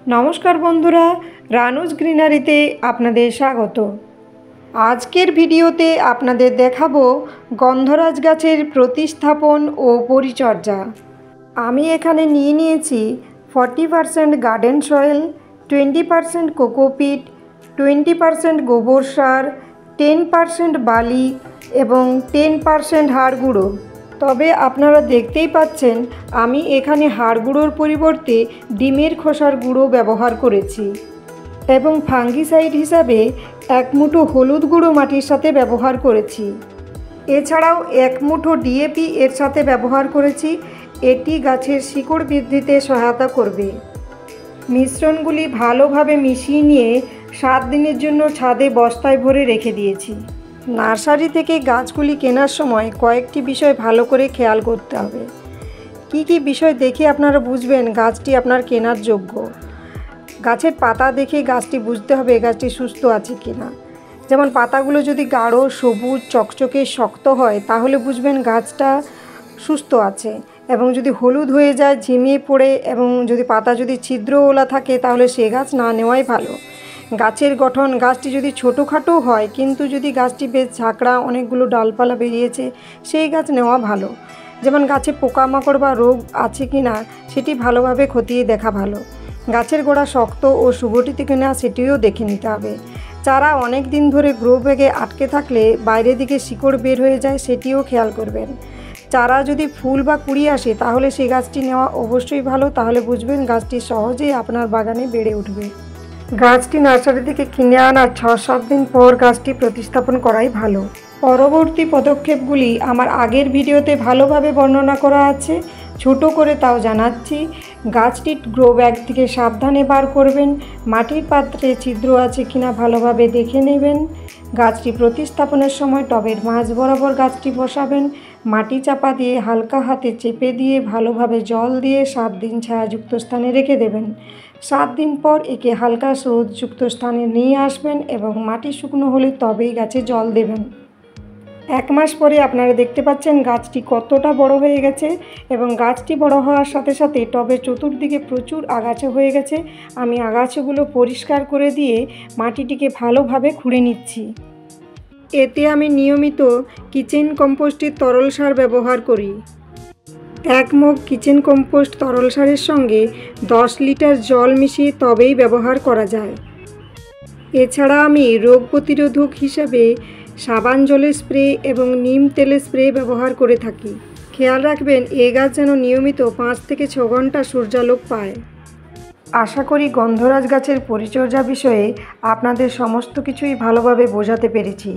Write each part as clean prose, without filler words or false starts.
নমস্কার বন্ধুরা, রানুজ গ্রিনারিতে আপনাদের স্বাগত। আজকের ভিডিওতে আপনাদের দেখাবো গন্ধরাজ গাছের প্রতিস্থাপন ও পরিচর্যা। আমি এখানে নিয়ে নিয়েছি 40% গার্ডেন সয়েল, 20% কোকোপিট, 20% গোবর সার, 10% বালি এবং 10% হাড় গুঁড়ো। তবে আপনারা দেখতেই পাচ্ছেন আমি এখানে হাড় গুঁড়োর পরিবর্তে ডিমের খোসার গুঁড়ো ব্যবহার করেছি এবং ফাঙ্গিসাইড হিসাবে 1 মুঠো হলুদ গুঁড়ো মাটির সাথে ব্যবহার করেছি। এছাড়াও 1 মুঠো ডিএপি এর সাথে ব্যবহার করেছি। এটি গাছের শিকড় বৃদ্ধিতে সহায়তা করবে। মিশ্রণগুলি ভালোভাবে মিশিয়ে নিয়ে 7 দিনের জন্য ছাদে বস্তায় ভরে রেখে দিয়েছি। নার্সারি থেকে গাছগুলি কেনার সময় কয়েকটি বিষয় ভালো করে খেয়াল করতে হবে। কি কি বিষয় দেখে আপনারা বুঝবেন গাছটি আপনার কেনার যোগ্য। গাছের পাতা দেখে গাছটি বুঝতে হবে গাছটি সুস্থ আছে কিনা। যেমন পাতাগুলো যদি গাঢ় সবুজ চকচকে শক্ত হয় তাহলে বুঝবেন গাছটা সুস্থ আছে, এবং যদি হলুদ হয়ে যায় ঝিমিয়ে পড়ে এবং যদি পাতা যদি ছিদ্রওয়ালা থাকে তাহলে সে গাছ না নেওয়াই ভালো। গাছের গঠন, গাছটি যদি ছোটোখাটো হয় কিন্তু যদি গাছটি বেশ ঝাঁকড়া অনেকগুলো ডালপালা বেরিয়েছে সেই গাছ নেওয়া ভালো। যেমন গাছে পোকামাকড় বা রোগ আছে কি না সেটি ভালোভাবে খতিয়ে দেখা ভালো। গাছের গোড়া শক্ত ও সুগঠিত কিনা সেটিও দেখে নিতে হবে। চারা অনেক দিন ধরে গ্রো ব্যাগে আটকে থাকলে বাইরের দিকে শিকড় বের হয়ে যায় সেটিও খেয়াল করবেন। চারা যদি ফুল বা কুড়ি আসে তাহলে সেই গাছটি নেওয়া অবশ্যই ভালো, তাহলে বুঝবেন গাছটি সহজেই আপনার বাগানে বেড়ে উঠবে। গাছটি নার্সারি থেকে কিনে আনার 6-7 দিন পর গাছটি প্রতিস্থাপন করাই ভালো। পরবর্তী পদক্ষেপগুলি আমার আগের ভিডিওতে ভালোভাবে বর্ণনা করা আছে, ছোট করে তাও জানাচ্ছি। গাছটি গ্রো ব্যাগ থেকে সাবধানে বার করবেন। মাটির পাত্রে ছিদ্র আছে কিনা ভালোভাবে দেখে নেবেন। গাছটি প্রতিস্থাপনের সময় টবের মাঝ বরাবর গাছটি বসাবেন। মাটি চাপা দিয়ে হালকা হাতে চেপে দিয়ে ভালোভাবে জল দিয়ে 7 দিন ছায়াযুক্ত স্থানে রেখে দেবেন। 7 দিন পর একে হালকা রোদযুক্ত স্থানে নিয়ে আসবেন এবং মাটি শুকনো হলে তবেই গাছে জল দেবেন। 1 মাস পরে আপনারা দেখতে পাচ্ছেন গাছটি কতটা বড় হয়ে গেছে, এবং গাছটি বড় হওয়ার সাথে সাথে টবের চতুর্দিকে প্রচুর আগাছা হয়ে গেছে। আমি আগাছাগুলো পরিষ্কার করে দিয়ে মাটিটিকে ভালোভাবে খুঁড়ে নিচ্ছি। এতে আমি নিয়মিত কিচেন কম্পোস্টের তরল সার ব্যবহার করি। 1 মগ কিচেন কম্পোস্ট তরল সারের সঙ্গে 10 লিটার জল মিশিয়ে তবেই ব্যবহার করা যায়। এছাড়া আমি রোগ প্রতিরোধক হিসেবে সাবান জলের স্প্রে এবং নিম তেলের স্প্রে ব্যবহার করে থাকি। খেয়াল রাখবেন এ গাছ যেন নিয়মিত 5 থেকে 6 ঘন্টা সূর্যালোক পায়। আশা করি গন্ধরাজ গাছের পরিচর্যা বিষয়ে আপনাদের সমস্ত কিছুই ভালোভাবে বোঝাতে পেরেছি।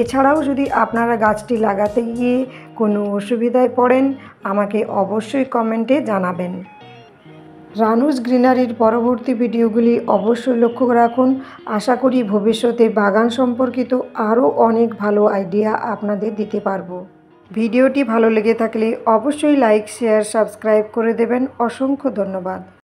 এছাড়াও যদি আপনারা গাছটি লাগাতে গিয়ে কোনো অসুবিধায় পড়েন আমাকে অবশ্যই কমেন্টে জানাবেন। রানুজ গ্রিনারির পরবর্তী ভিডিওগুলি অবশ্যই লক্ষ্য রাখুন। আশা করি ভবিষ্যতে বাগান সম্পর্কিত আরও অনেক ভালো আইডিয়া আপনাদের দিতে পারবো। ভিডিওটি ভালো লেগে থাকলে অবশ্যই লাইক শেয়ার সাবস্ক্রাইব করে দেবেন। অসংখ্য ধন্যবাদ।